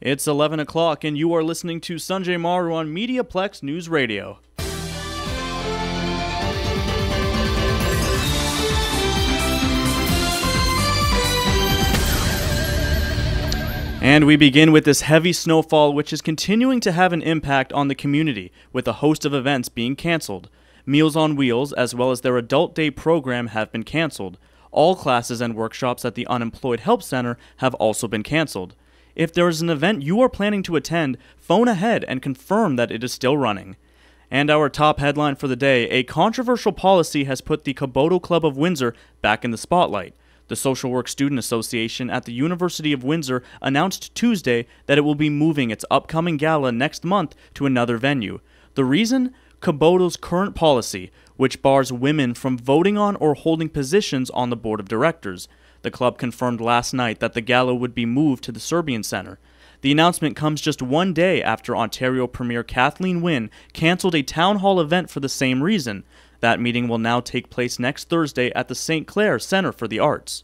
It's 11 o'clock and you are listening to Sanjay Maru on MediaPlex News Radio. And we begin with this heavy snowfall, which is continuing to have an impact on the community, with a host of events being canceled. Meals on Wheels, as well as their Adult Day program, have been canceled. All classes and workshops at the Unemployed Help Center have also been canceled. If there is an event you are planning to attend, phone ahead and confirm that it is still running. And our top headline for the day, a controversial policy has put the Caboto Club of Windsor back in the spotlight. The Social Work Student Association at the University of Windsor announced Tuesday that it will be moving its upcoming gala next month to another venue. The reason? Caboto's current policy, which bars women from voting on or holding positions on the board of directors. The club confirmed last night that the gala would be moved to the Serbian Center. The announcement comes just one day after Ontario Premier Kathleen Wynne canceled a town hall event for the same reason. That meeting will now take place next Thursday at the St. Clair Center for the Arts.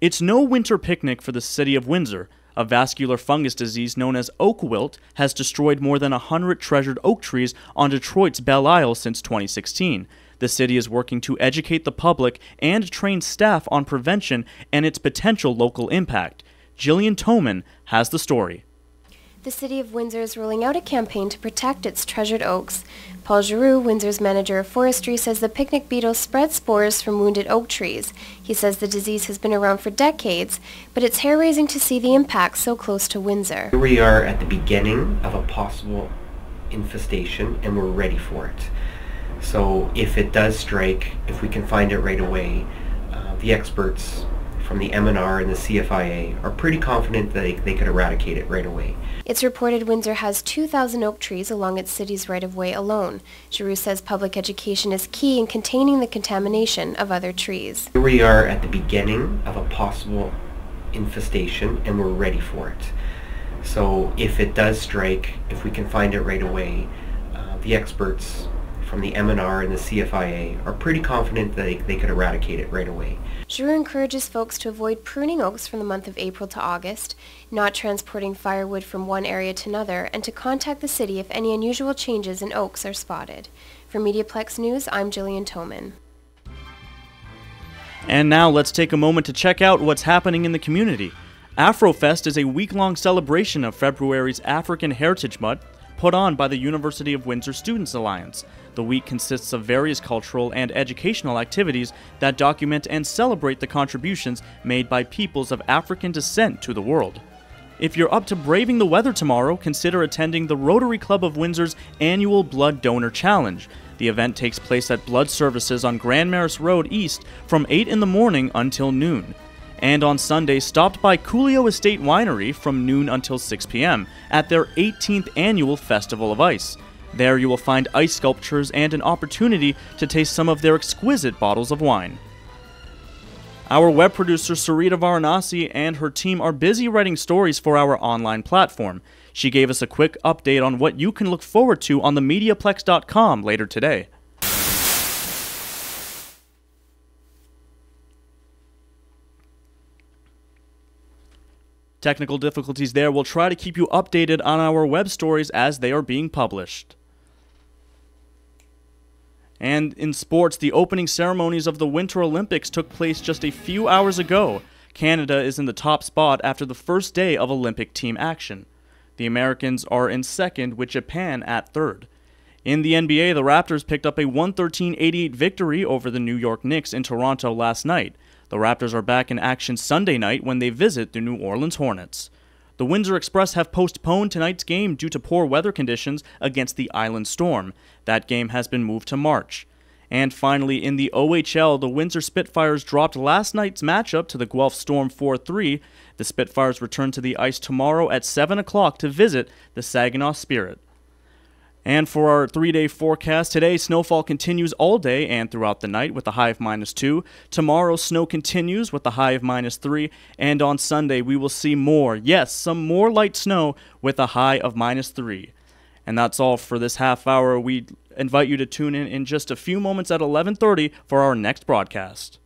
It's no winter picnic for the city of Windsor. A vascular fungus disease known as oak wilt has destroyed more than 100 treasured oak trees on Detroit's Belle Isle since 2016. The city is working to educate the public and train staff on prevention and its potential local impact. Jillian Toman has the story. The City of Windsor is rolling out a campaign to protect its treasured oaks. Paul Giroux, Windsor's manager of forestry, says the picnic beetle spreads spores from wounded oak trees. He says the disease has been around for decades, but it's hair-raising to see the impact so close to Windsor. Here we are at the beginning of a possible infestation, and we're ready for it. So if it does strike, if we can find it right away, the experts from the MNR and the CFIA are pretty confident that they could eradicate it right away. It's reported Windsor has 2,000 oak trees along its city's right-of-way alone. Giroux says public education is key in containing the contamination of other trees. Here we are at the beginning of a possible infestation, and we're ready for it. So if it does strike, if we can find it right away, the experts from the MNR and the CFIA are pretty confident that they could eradicate it right away. Giroux encourages folks to avoid pruning oaks from the month of April to August, not transporting firewood from one area to another, and to contact the city if any unusual changes in oaks are spotted. For MediaPlex News, I'm Jillian Toman. And now let's take a moment to check out what's happening in the community. Afrofest is a week-long celebration of February's African Heritage Month put on by the University of Windsor Students Alliance. The week consists of various cultural and educational activities that document and celebrate the contributions made by peoples of African descent to the world. If you're up to braving the weather tomorrow, consider attending the Rotary Club of Windsor's annual Blood Donor Challenge. The event takes place at Blood Services on Grand Maris Road East from 8 in the morning until noon. And on Sunday, stopped by Coolio Estate Winery from noon until 6 p.m. at their 18th annual Festival of Ice. There you will find ice sculptures and an opportunity to taste some of their exquisite bottles of wine. Our web producer Sarita Varanasi and her team are busy writing stories for our online platform. She gave us a quick update on what you can look forward to on the MediaPlex.com later today. Technical difficulties there. We'll try to keep you updated on our web stories as they are being published. And in sports, the opening ceremonies of the Winter Olympics took place just a few hours ago. Canada is in the top spot after the first day of Olympic team action. The Americans are in second, with Japan at third. In the NBA, the Raptors picked up a 113-88 victory over the New York Knicks in Toronto last night. The Raptors are back in action Sunday night when they visit the New Orleans Hornets. The Windsor Express have postponed tonight's game due to poor weather conditions against the Island Storm. That game has been moved to March. And finally, in the OHL, the Windsor Spitfires dropped last night's matchup to the Guelph Storm 4-3. The Spitfires return to the ice tomorrow at 7 o'clock to visit the Saginaw Spirit. And for our 3-day forecast, today snowfall continues all day and throughout the night with a high of -2. Tomorrow, snow continues with a high of -3. And on Sunday, we will see more, yes, some more light snow with a high of -3. And that's all for this half hour. We invite you to tune in just a few moments at 11:30 for our next broadcast.